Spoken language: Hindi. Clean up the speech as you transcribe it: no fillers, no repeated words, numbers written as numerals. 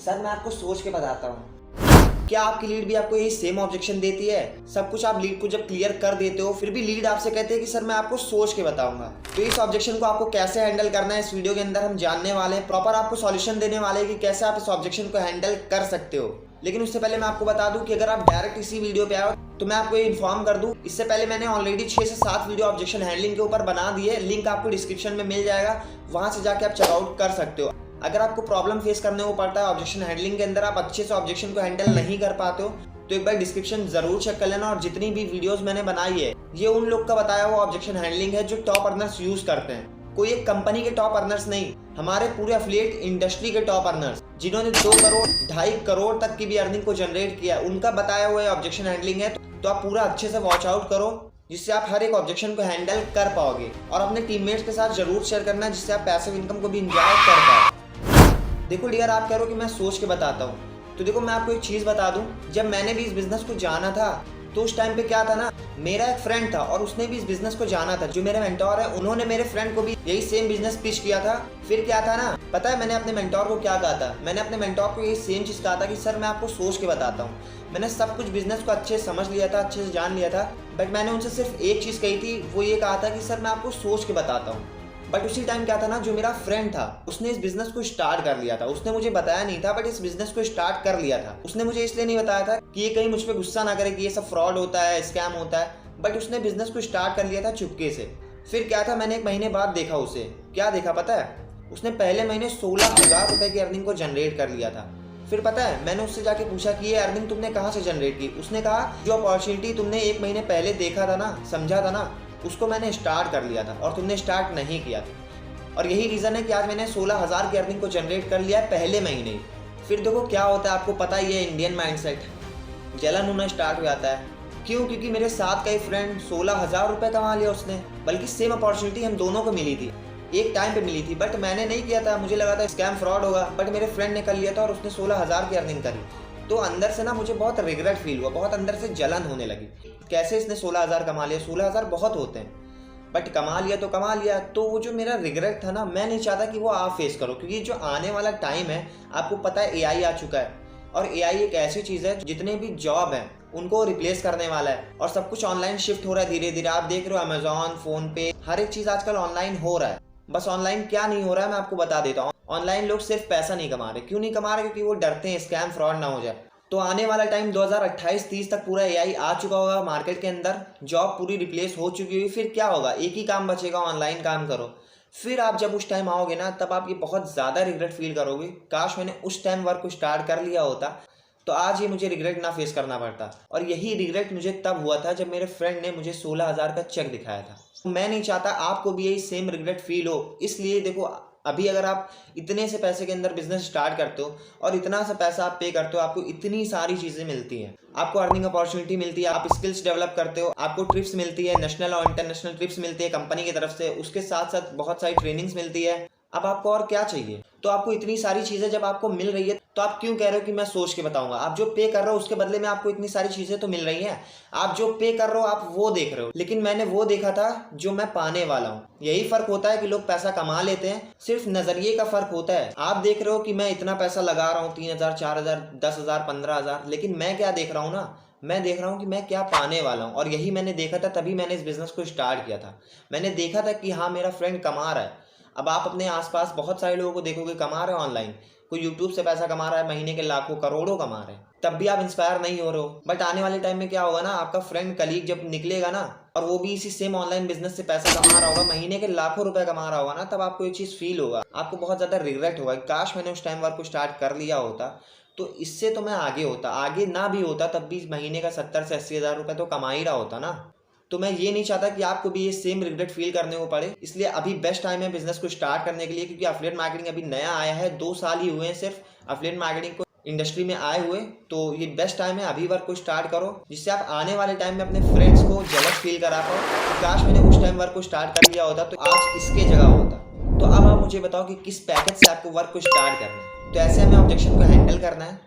सर मैं आपको सोच के बताता हूँ। क्या आपकी लीड भी आपको यही सेम ऑब्जेक्शन देती है? सब कुछ आप लीड को जब क्लियर कर देते हो फिर भी लीड आपसे कहते हैं कि सर मैं आपको सोच के बताऊंगा। तो इस ऑब्जेक्शन को आपको कैसे हैंडल करना है इस वीडियो के अंदर हम जानने वाले हैं। प्रॉपर आपको सॉल्यूशन देने वाले हैं कि कैसे आप इस ऑब्जेक्शन को हैंडल कर सकते हो। लेकिन उससे पहले मैं आपको बता दूं कि अगर आप डायरेक्ट इसी वीडियो पे आओ तो मैं आपको ये इन्फॉर्म कर दूं, इससे पहले मैंने ऑलरेडी 6 से 7 वीडियो ऑब्जेक्शन हैंडलिंग के ऊपर बना दिए। लिंक आपको डिस्क्रिप्शन में मिल जाएगा, वहां से जाके आप चेकआउट कर सकते हो। अगर आपको प्रॉब्लम फेस करने को पड़ता है ऑब्जेक्शन हैंडलिंग के अंदर, आप अच्छे से ऑब्जेक्शन को हैंडल नहीं कर पाते हो, तो एक बार डिस्क्रिप्शन जरूर चेक कर लेना। और जितनी भी वीडियोस मैंने बनाई है ये उन लोग का बताया हुआ ऑब्जेक्शन हैंडलिंग है जो टॉप अर्नर्स यूज करते हैं। कोई एक कंपनी के टॉप अर्नर्स नहीं, हमारे पूरे एफिलिएट इंडस्ट्री के टॉप अर्नर्स जिन्होंने 2 करोड़ 2.5 करोड़ तक की भी अर्निंग को जनरेट किया, उनका बताया हुआ ऑब्जेक्शन हैंडलिंग है। तो आप पूरा अच्छे से वॉच आउट करो जिससे आप हर एक ऑब्जेक्शन को हैंडल कर पाओगे। और अपने टीममेट्स के साथ जरूर शेयर करना जिससे आप पैसिव इनकम को भी इंजॉय कर पाओ। देखो डियर, आप कह रहे हो कि मैं सोच के बताता हूँ, तो देखो मैं आपको एक चीज बता दूं, जब मैंने भी इस बिजनेस को जाना था तो उस टाइम पे क्या था ना, मेरा एक फ्रेंड था और उसने भी इस बिजनेस को जाना था। जो मेरे मेंटोर है उन्होंने मेरे फ्रेंड को भी यही सेम बिजनेस पिच किया था। फिर क्या था ना, पता है मैंने अपने मेंटोर को क्या कहा था? मैंने अपने मेंटोर को यही सेम चीज कहा था कि सर मैं आपको सोच के बताता हूँ। मैंने सब कुछ बिजनेस को अच्छे से समझ लिया था, अच्छे से जान लिया था, बट मैंने उनसे सिर्फ एक चीज कही थी, वो ये कहा था कि सर मैं आपको सोच के बताता हूँ। बट उसी टाइम क्या था ना, जो मेरा फ्रेंड था उसने इस बिजनेस को स्टार्ट कर लिया था। उसने मुझे बताया नहीं था बट इस बिजनेस को स्टार्ट कर लिया था। उसने मुझे इसलिए नहीं बताया था कि ये कहीं मुझ पे गुस्सा ना करे कि ये सब फ्रॉड होता है, स्कैम होता है, बट उसने बिजनेस को स्टार्ट कर लिया था चुपके से। फिर क्या था, मैंने 1 महीने बाद देखा उसे, क्या देखा पता है? उसने पहले महीने 16,000 रुपए की अर्निंग को जनरेट कर लिया था। फिर पता है मैंने उससे जाके पूछा कि ये अर्निंग तुमने कहाँ से जनरेट की? उसने कहा जो अपॉर्चुनिटी तुमने 1 महीने पहले देखा था ना, समझा था ना, उसको मैंने स्टार्ट कर लिया था और तुमने स्टार्ट नहीं किया था। और यही रीज़न है कि आज मैंने 16,000 की अर्निंग को जनरेट कर लिया है पहले महीने ही। फिर देखो क्या होता है, आपको पता ही है इंडियन माइंडसेट, जलन होना स्टार्ट हो जाता है। क्यों? क्योंकि मेरे साथ का ही फ्रेंड 16,000 रुपये कमा लिया उसने, बल्कि सेम अपॉर्चुनिटी हम दोनों को मिली थी, एक टाइम पे मिली थी, बट मैंने नहीं किया था। मुझे लगा था स्कैम फ्रॉड होगा, बट मेरे फ्रेंड ने कर लिया था और उसने 16,000 की अर्निंग करी। तो अंदर से ना मुझे बहुत रिग्रेट फील हुआ, बहुत अंदर से जलन होने लगी। कैसे इसने 16,000 कमा लिया? 16,000 बहुत होते हैं, बट कमा लिया तो कमा लिया। तो वो जो मेरा रिग्रेट था ना, मैं नहीं चाहता कि वो आप फेस करो, क्योंकि जो आने वाला टाइम है आपको पता है एआई आ चुका है। और एआई एक ऐसी चीज़ है जितने भी जॉब हैं उनको रिप्लेस करने वाला है। और सब कुछ ऑनलाइन शिफ्ट हो रहा है धीरे धीरे। आप देख रहे हो अमेजॉन, फोन पे, हर एक चीज़ आजकल ऑनलाइन हो रहा है। बस ऑनलाइन क्या नहीं हो रहा है मैं आपको बता देता हूँ। ऑनलाइन लोग सिर्फ पैसा नहीं कमा रहे। क्यों नहीं कमा रहे? क्योंकि वो डरते हैं स्कैम फ्रॉड ना हो जाए। तो आने वाला टाइम 2028-30 तक पूरा एआई आ चुका होगा मार्केट के अंदर, जॉब पूरी रिप्लेस हो चुकी होगी। फिर क्या होगा? एक ही काम बचेगा, ऑनलाइन काम करो। फिर आप जब उस टाइम आओगे ना, तब आप ये बहुत ज़्यादा रिग्रेट फील करोगे, काश मैंने उस टाइम वर्क को स्टार्ट कर लिया होता तो आज ये मुझे रिग्रेट ना फेस करना पड़ता। और यही रिग्रेट मुझे तब हुआ था जब मेरे फ्रेंड ने मुझे 16,000 का चेक दिखाया था। मैं नहीं चाहता आपको भी यही सेम रिग्रेट फील हो। इसलिए देखो, अभी अगर आप इतने से पैसे के अंदर बिजनेस स्टार्ट करते हो और इतना सा पैसा आप पे करते हो, आपको इतनी सारी चीज़ें मिलती हैं। आपको अर्निंग अपॉर्चुनिटी मिलती है, आप स्किल्स डेवलप करते हो, आपको ट्रिप्स मिलती है, नेशनल और इंटरनेशनल ट्रिप्स मिलती है कंपनी की तरफ से। उसके साथ साथ बहुत सारी ट्रेनिंग्स मिलती है। अब आपको और क्या चाहिए? तो आपको इतनी सारी चीज़ें जब आपको मिल रही है तो आप क्यों कह रहे हो कि मैं सोच के बताऊंगा? आप जो पे कर रहे हो उसके बदले में आपको इतनी सारी चीज़ें तो मिल रही हैं। आप जो पे कर रहे हो आप वो देख रहे हो, लेकिन मैंने वो देखा था जो मैं पाने वाला हूँ। यही फर्क होता है कि लोग पैसा कमा लेते हैं, सिर्फ नजरिए का फर्क होता है। आप देख रहे हो कि मैं इतना पैसा लगा रहा हूँ, 3,000, 4,000, 10,000, 15,000, लेकिन मैं क्या देख रहा हूँ ना, मैं देख रहा हूँ कि मैं क्या पाने वाला हूँ। और यही मैंने देखा था, तभी मैंने इस बिजनेस को स्टार्ट किया था। मैंने देखा था कि हाँ मेरा फ्रेंड कमा रहा है। अब आप अपने आसपास बहुत सारे लोगों को देखोगे कमा रहे हैं ऑनलाइन। कोई यूट्यूब से पैसा कमा रहा है, महीने के लाखों करोड़ों कमा रहे हैं, तब भी आप इंस्पायर नहीं हो रहे हो। बट आने वाले टाइम में क्या होगा ना, आपका फ्रेंड कलीग जब निकलेगा ना और वो भी इसी सेम ऑनलाइन बिजनेस से पैसा कमा रहा होगा, महीने के लाखों रुपए कमा रहा होगा ना, तब आपको ये चीज़ फील होगा, आपको बहुत ज़्यादा रिग्रेट होगा, काश मैंने उस टाइम वर्क को स्टार्ट कर लिया होता तो इससे तो मैं आगे होता। आगे ना भी होता तब भी महीने का 70 से 80,000 रुपये तो कमा ही रहा होता ना। तो मैं ये नहीं चाहता कि आपको भी ये सेम रिग्रेट फील करने को पड़े। इसलिए अभी बेस्ट टाइम है बिजनेस को स्टार्ट करने के लिए, क्योंकि एफिलिएट मार्केटिंग अभी नया आया है, 2 साल ही हुए हैं सिर्फ एफिलिएट मार्केटिंग को इंडस्ट्री में आए हुए। तो ये बेस्ट टाइम है, अभी वर्क को स्टार्ट करो, जिससे आप आने वाले टाइम में अपने फ्रेंड्स को जेलस फील करा पाओ। काश मैंने उस टाइम वर्क को स्टार्ट कर लिया होता तो आज इसके जगह होता। तो अब आप मुझे बताओ कि किस पैकेज से आपको वर्क को स्टार्ट करना है। तो ऐसे हमें ऑब्जेक्शन को हैंडल करना है।